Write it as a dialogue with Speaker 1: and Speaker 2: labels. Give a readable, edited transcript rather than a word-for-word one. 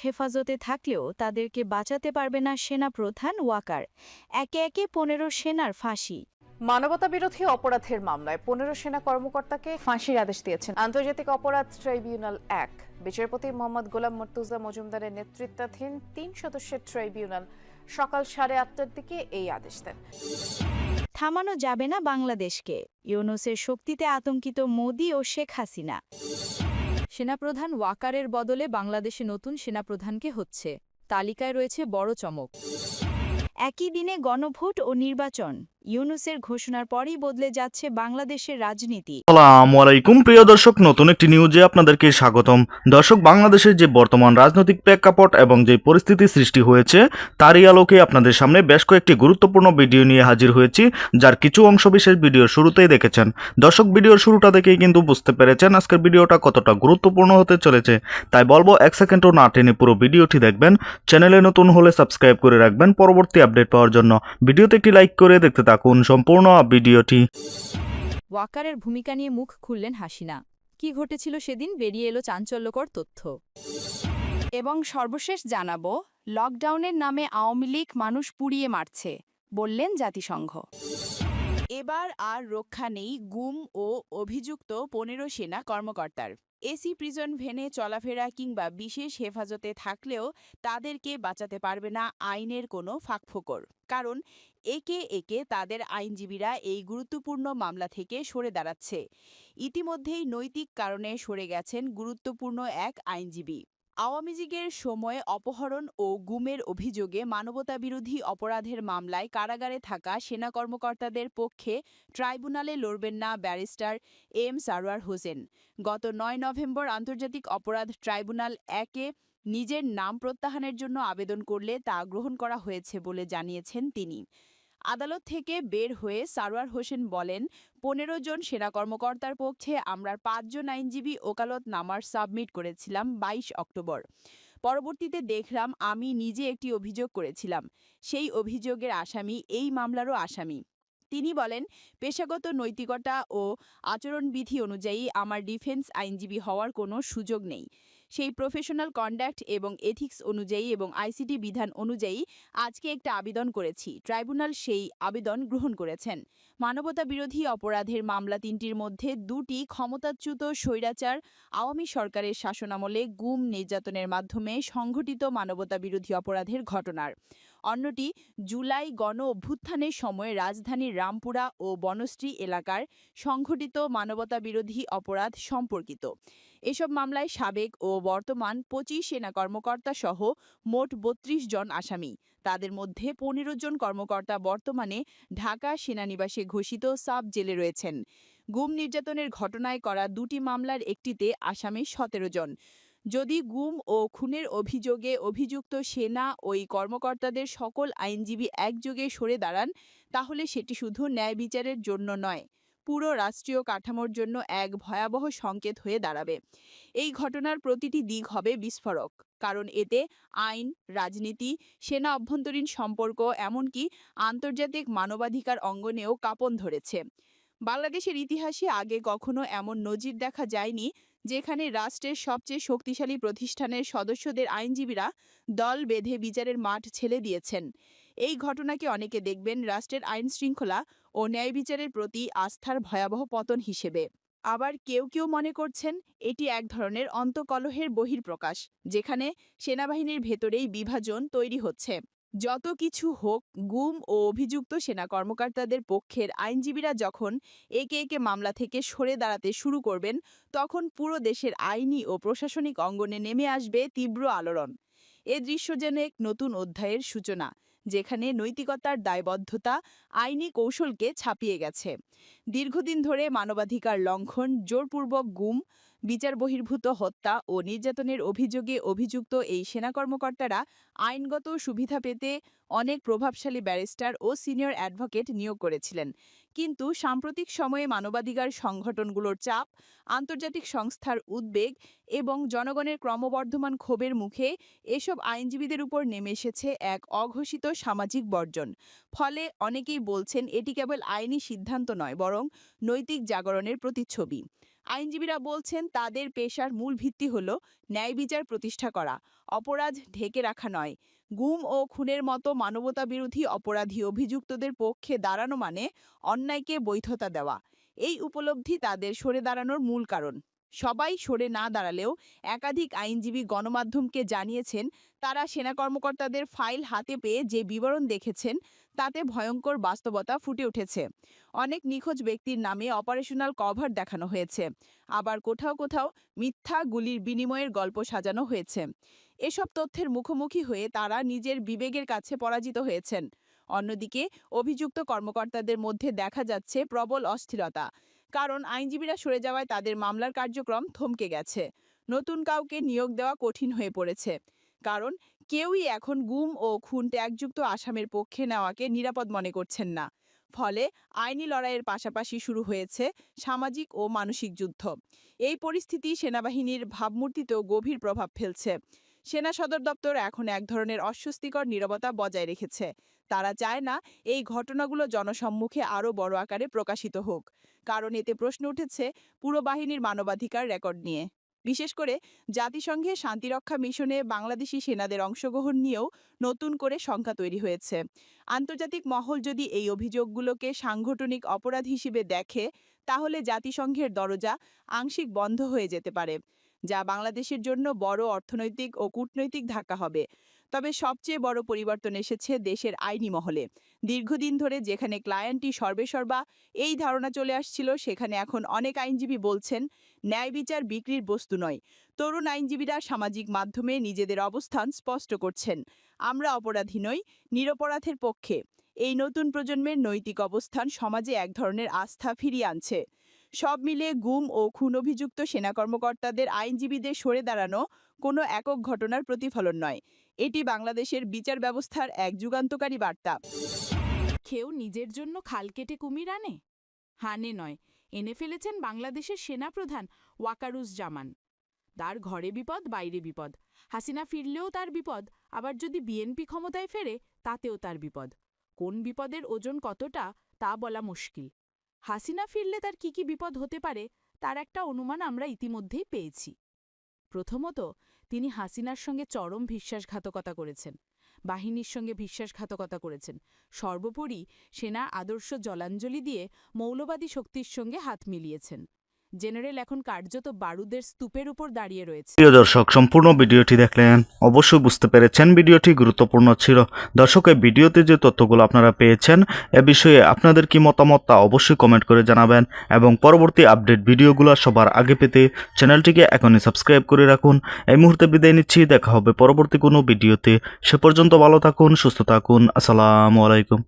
Speaker 1: হেফাজতে থাকলেও তাদেরকে বাঁচাতে পারবে না সেনাপ্রধান ওয়াকার। একে একে ১৫ সেনার ফাঁসি।
Speaker 2: মানবতাবিরোধী অপরাধের মামলায় ১৫ সেনা কর্মকর্তাকে ফাঁসির আদেশ দিয়েছেন আন্তর্জাতিক অপরাধ ট্রাইব্যুনাল ১। বিচারপতি মোহাম্মদ গোলাম মুর্তুজা মজুমদারের নেতৃত্বাধীন ৩ সদস্যের ট্রাইব্যুনাল সকাল ৮:৩০টার দিকে এই আদেশ দেন।
Speaker 1: থামানো যাবে না বাংলাদেশকে, ইউনূসের শক্তিতে আতঙ্কিত মোদি ও শেখ হাসিনা।
Speaker 3: সেনাপ্রধান ওয়াকারের বদলে বাংলাদেশে নতুন সেনাপ্রধানকে হচ্ছে, তালিকায় রয়েছে বড় চমক।
Speaker 1: একই দিনে গণভোট ও নির্বাচন, ইউনূসের ঘোষণার পরই বদলে যাচ্ছে বাংলাদেশের রাজনীতি।
Speaker 4: আসসালামু আলাইকুম প্রিয় দর্শক, নতুন একটি নিউজে আপনাদেরকে স্বাগতম। দর্শক, বাংলাদেশের যে বর্তমান রাজনৈতিক প্রেক্ষাপট এবং যে পরিস্থিতি সৃষ্টি হয়েছে তারই আলোকে আপনাদের সামনে বেশ কয়েকটি গুরুত্বপূর্ণ ভিডিও নিয়ে হাজির হয়েছি, যার কিছু অংশবিশেষ ভিডিওর শুরুতেই দেখেছেন। দর্শক, ভিডিওর শুরুটা দেখেই কিন্তু বুঝতে পেরেছেন আজকের ভিডিওটা কতটা গুরুত্বপূর্ণ হতে চলেছে। তাই বলবো 1 সেকেন্ডও না টেনে পুরো ভিডিওটি দেখবেন। চ্যানেলে নতুন হলে সাবস্ক্রাইব করে রাখবেন পরবর্তী আপডেট পাওয়ার জন্য। ভিডিওতে একটি লাইক করে দেখতে থাকুন সম্পূর্ণ ভিডিওটি।
Speaker 3: ওয়াকারের ভূমিকা নিয়ে মুখ খুললেন হাসিনা। কি ঘটেছিল সেদিন, বেরিয়ে এলো চাঞ্চল্যকর তথ্য।
Speaker 1: এবং সর্বশেষ জানাবো, লকডাউনের নামে আওয়ামী লীগ মানুষ পুড়িয়ে মারছে, বললেন জাতিসংঘ।
Speaker 5: এবার আর রক্ষা নেই গুম ও অভিযুক্ত ১৫ সেনা কর্মকর্তার। এসি প্রিজন ভেনে চলাফেরা কিংবা বিশেষ হেফাজতে থাকলেও তাদেরকে বাঁচাতে পারবে না আইনের কোনো ফাঁকফোকর। কারণ একে একে তাদের আইনজীবীরা এই গুরুত্বপূর্ণ মামলা থেকে সরে দাঁড়াচ্ছে। ইতিমধ্যেই নৈতিক কারণে সরে গেছেন গুরুত্বপূর্ণ এক আইনজীবী। আওয়ামী লীগের সময় অপহরণ ও গুমের অভিযোগে মানবতাবিরোধী অপরাধের মামলায় কারাগারে থাকা সেনা কর্মকর্তাদের পক্ষে ট্রাইব্যুনালে লড়বেন না ব্যারিস্টার এম সারওয়ার হোসেন। গত ৯ নভেম্বর আন্তর্জাতিক অপরাধ ট্রাইব্যুনাল ১-এ নিজের নাম প্রত্যাহারের জন্য আবেদন করলে তা গ্রহণ করা হয়েছে বলে জানিয়েছেন তিনি। আদালত থেকে বের হয়ে সারওয়ার হোসেন বলেন, ১৫ জন সেনা কর্মকর্তার পক্ষে আমরা ৫ জন আইনজীবী ওকালতনামার সাবমিট করেছিলাম ২২ অক্টোবর। পরবর্তীতে দেখলাম আমি নিজে একটি অভিযোগ করেছিলাম। সেই অভিযোগের আসামি এই মামলারও আসামি। তিনি বলেন, পেশাগত নৈতিকতা ও আচরণবিধি অনুযায়ী আমার ডিফেন্স আইনজীবী হওয়ার কোনো সুযোগ নেই। সেই প্রফেশনাল কন্ডাক্ট এবং এথিক্স অনুযায়ী এবং আইসিটি বিধান অনুযায়ী আজকে একটা আবেদন করেছি। ট্রাইব্যুনাল সেই আবেদন গ্রহণ করেছেন। মানবতাবিরোধী অপরাধের মামলা ৩টির মধ্যে ২টি ক্ষমতাচ্যুত স্বৈরাচার আওয়ামী সরকারের শাসনামলে গুম নির্যাতনের মাধ্যমে সংঘটিত মানবতাবিরোধী অপরাধের ঘটনার। অন্যটি জুলাই গণ অভ্যুত্থানের সময় রাজধানীর রামপুরা ও বনশ্রী এলাকার সংঘটিত মানবতাবিরোধী অপরাধ সম্পর্কিত। এসব মামলায় সাবেক ও বর্তমান ২৫ সেনা কর্মকর্তা সহ মোট ৩২ জন আসামি। তাদের মধ্যে ১৫ জন কর্মকর্তা বর্তমানে ঢাকা সেনানিবাসে ঘোষিত সাব জেলে রয়েছেন। গুম নির্যাতনের ঘটনায় করা ২টি মামলার একটিতে আসামি ১৭ জন। যদি গুম ও খুনের অভিযোগে অভিযুক্ত সেনা ওই কর্মকর্তাদের সকল আইনজীবী একযোগে সরে দাঁড়ান, তাহলে সেটি শুধু ন্যায় বিচারের জন্য নয়, পুরো রাষ্ট্রীয় কাঠামোর জন্য এক ভয়াবহ সংকেত হয়ে দাঁড়াবে। এই ঘটনার প্রতিটি দিক হবে বিস্ফোরক, কারণ এতে আইন, রাজনীতি, সেনা অভ্যন্তরীণ সম্পর্ক, এমনকি আন্তর্জাতিক মানবাধিকার অঙ্গনেও কাঁপন ধরেছে। বাংলাদেশের ইতিহাসে আগে কখনো এমন নজির দেখা যায়নি, যেখানে রাষ্ট্রের সবচেয়ে শক্তিশালী প্রতিষ্ঠানের সদস্যদের আইনজীবীরা দল বেঁধে বিচারের মাঠ ছেড়ে দিয়েছেন। এই ঘটনাকে অনেকে দেখবেন রাষ্ট্রের আইনশৃঙ্খলা ও ন্যায় বিচারের প্রতি আস্থার ভয়াবহ পতন হিসেবে। আবার কেউ কেউ মনে করছেন এটি এক ধরনের অন্তকলহের বহিঃপ্রকাশ, যেখানে সেনাবাহিনীর ভেতরেই বিভাজন তৈরি হচ্ছে। যত কিছু হোক, গুম ও অভিযুক্ত সেনা কর্মকর্তাদের পক্ষের আইনজীবীরা যখন একে একে মামলা থেকে সরে দাঁড়াতে শুরু করবেন, তখন পুরো দেশের আইনি ও প্রশাসনিক অঙ্গনে নেমে আসবে তীব্র আলোড়ন। এ দৃশ্য যেন এক নতুন অধ্যায়ের সূচনা, যেখানে নৈতিকতার দায়বদ্ধতা আইনি কৌশলকে ছাপিয়ে গেছে। দীর্ঘদিন ধরে মানবাধিকার লঙ্ঘন, জোরপূর্বক গুম, বিচার বহির্ভূত হত্যা ও নির্যাতনের অভিযোগে অভিযুক্ত এই সেনা কর্মকর্তারা আইনগত সুবিধা পেতে অনেক প্রভাবশালী ব্যারিস্টার ও সিনিয়র অ্যাডভোকেট নিয়োগ করেছিলেন। কিন্তু সাম্প্রতিক সময়ে মানবাধিকার সংগঠনগুলোর চাপ, আন্তর্জাতিক সংস্থার উদ্বেগ এবং জনগণের ক্রমবর্ধমান ক্ষোভের মুখে এসব আইনজীবীদের উপর নেমে এসেছে এক অঘোষিত সামাজিক বর্জন। ফলে অনেকেই বলছেন এটি কেবল আইনি সিদ্ধান্ত নয়, বরং নৈতিক জাগরণের প্রতিচ্ছবি। আইনজীবীরা বলছেন তাদের পেশার মূল ভিত্তি হল ন্যায় বিচার প্রতিষ্ঠা করা, অপরাধ ঢেকে রাখা নয়। গুম ও খুনের মতো মানবতাবিরোধী অপরাধী অভিযুক্তদের পক্ষে দাঁড়ানো মানে অন্যায়কে বৈধতা দেওয়া। এই উপলব্ধি তাদের সরে দাঁড়ানোর মূল কারণ। সবাই সরে না দাঁড়ালেও একাধিক আইনজীবী গণমাধ্যমকে জানিয়েছেন তারা সেনা কর্মকর্তাদের ফাইল হাতে পেয়ে যে বিবরণ দেখেছেন তাতে ভয়ঙ্কর বাস্তবতা ফুটে উঠেছে। অনেক নিখোঁজ ব্যক্তির নামে অপারেশনাল কভার দেখানো হয়েছে, আবার কোথাও কোথাও মিথ্যা গুলির বিনিময়ের গল্প সাজানো হয়েছে। এসব তথ্যের মুখোমুখি হয়ে তারা নিজের বিবেকের কাছে পরাজিত হয়েছেন। অন্যদিকে অভিযুক্ত কর্মকর্তাদের মধ্যে দেখা যাচ্ছে প্রবল অস্থিরতা, কারণ আইনজীবীরা সরে যাওয়ায় তাদের মামলার কার্যক্রম থমকে গেছে। নতুন কাউকে নিয়োগ দেওয়া কঠিন হয়ে পড়েছে, কারণ কেউই এখন গুম ও খুন ট্যাগযুক্ত আসামের পক্ষে নেওয়াকে নিরাপদ মনে করছেন না। ফলে আইনি লড়াইয়ের পাশাপাশি শুরু হয়েছে সামাজিক ও মানসিক যুদ্ধ। এই পরিস্থিতি সেনাবাহিনীর ভাবমূর্তিতেও গভীর প্রভাব ফেলছে। সেনা সদর দপ্তর এখন এক ধরনের অস্বস্তিকর নীরবতা বজায় রেখেছে। তারা চায় না এই ঘটনাগুলো জনসম্মুখে আরও বড় আকারে প্রকাশিত হোক, কারণ এতে প্রশ্ন উঠেছে পুরো বাহিনীর মানবাধিকার রেকর্ড নিয়ে। বিশেষ করে জাতিসংঘের শান্তিরক্ষা মিশনে বাংলাদেশি সেনাদের অংশগ্রহণ নিয়েও নতুন করে শঙ্কা তৈরি হয়েছে। আন্তর্জাতিক মহল যদি এই অভিযোগগুলোকে সাংগঠনিক অপরাধ হিসেবে দেখে, তাহলে জাতিসংঘের দরজা আংশিক বন্ধ হয়ে যেতে পারে, যা বাংলাদেশের জন্য বড় অর্থনৈতিক ও কূটনৈতিক ধাক্কা হবে। তবে সবচেয়ে বড় পরিবর্তন এসেছে দেশের আইনি মহলে। দীর্ঘদিন ধরে যেখানে ক্লায়েন্টই সর্বেসর্বা এই ধারণা চলে আসছিল, সেখানে এখন অনেক আইনজীবী বলছেন ন্যায় বিচার বিক্রির বস্তু নয়। তরুণ আইনজীবীরা সামাজিক মাধ্যমে নিজেদের অবস্থান স্পষ্ট করছেন। আমরা অপরাধী নই, নিরপরাধের পক্ষে। এই নতুন প্রজন্মের নৈতিক অবস্থান সমাজে এক ধরনের আস্থা ফিরিয়ে আনছে। সব মিলিয়ে গুম ও খুন অভিযুক্ত সেনা কর্মকর্তাদের আইনজীবীদের সরে দাঁড়ানো কোনো একক ঘটনার প্রতিফলন নয়, এটি বাংলাদেশের বিচার ব্যবস্থার এক যুগান্তকারী বার্তা।
Speaker 3: কেউ নিজের জন্য খাল কেটে কুমির আনে? হানে নয়, এনে ফেলেছেন বাংলাদেশের সেনাপ্রধান ওয়াকারুজ্জামান। তার ঘরে বিপদ, বাইরে বিপদ। হাসিনা ফিরলেও তার বিপদ, আবার যদি বিএনপি ক্ষমতায় ফেরে তাতেও তার বিপদ। কোন বিপদের ওজন কতটা তা বলা মুশকিল। হাসিনা ফিরলে তার কি কি বিপদ হতে পারে তার একটা অনুমান আমরা ইতিমধ্যেই পেয়েছি। প্রথমত, তিনি হাসিনার সঙ্গে চরম বিশ্বাসঘাতকতা করেছেন, বাহিনীর সঙ্গে বিশ্বাসঘাতকতা করেছেন, সর্বোপরি সেনার আদর্শ জলাঞ্জলি দিয়ে মৌলবাদী শক্তির সঙ্গে হাত মিলিয়েছেন। জেনারেল এখন কার্যত বারুদের স্তূপের উপর দাঁড়িয়ে রয়েছে।
Speaker 4: প্রিয় দর্শক, সম্পূর্ণ ভিডিওটি দেখলেন, অবশ্যই বুঝতে পেরেছেন ভিডিওটি গুরুত্বপূর্ণ ছিল। দর্শক, এই ভিডিওতে যে তথ্যগুলো আপনারা পেয়েছেন এ বিষয়ে আপনাদের কি মতামত তা অবশ্যই কমেন্ট করে জানাবেন, এবং পরবর্তী আপডেট ভিডিওগুলো সবার আগে পেতে চ্যানেলটিকে এখনই সাবস্ক্রাইব করে রাখুন। এই মুহূর্তে বিদায় নিচ্ছি, দেখা হবে পরবর্তী কোনো ভিডিওতে। সে পর্যন্ত ভালো থাকুন, সুস্থ থাকুন। আসসালামু আলাইকুম।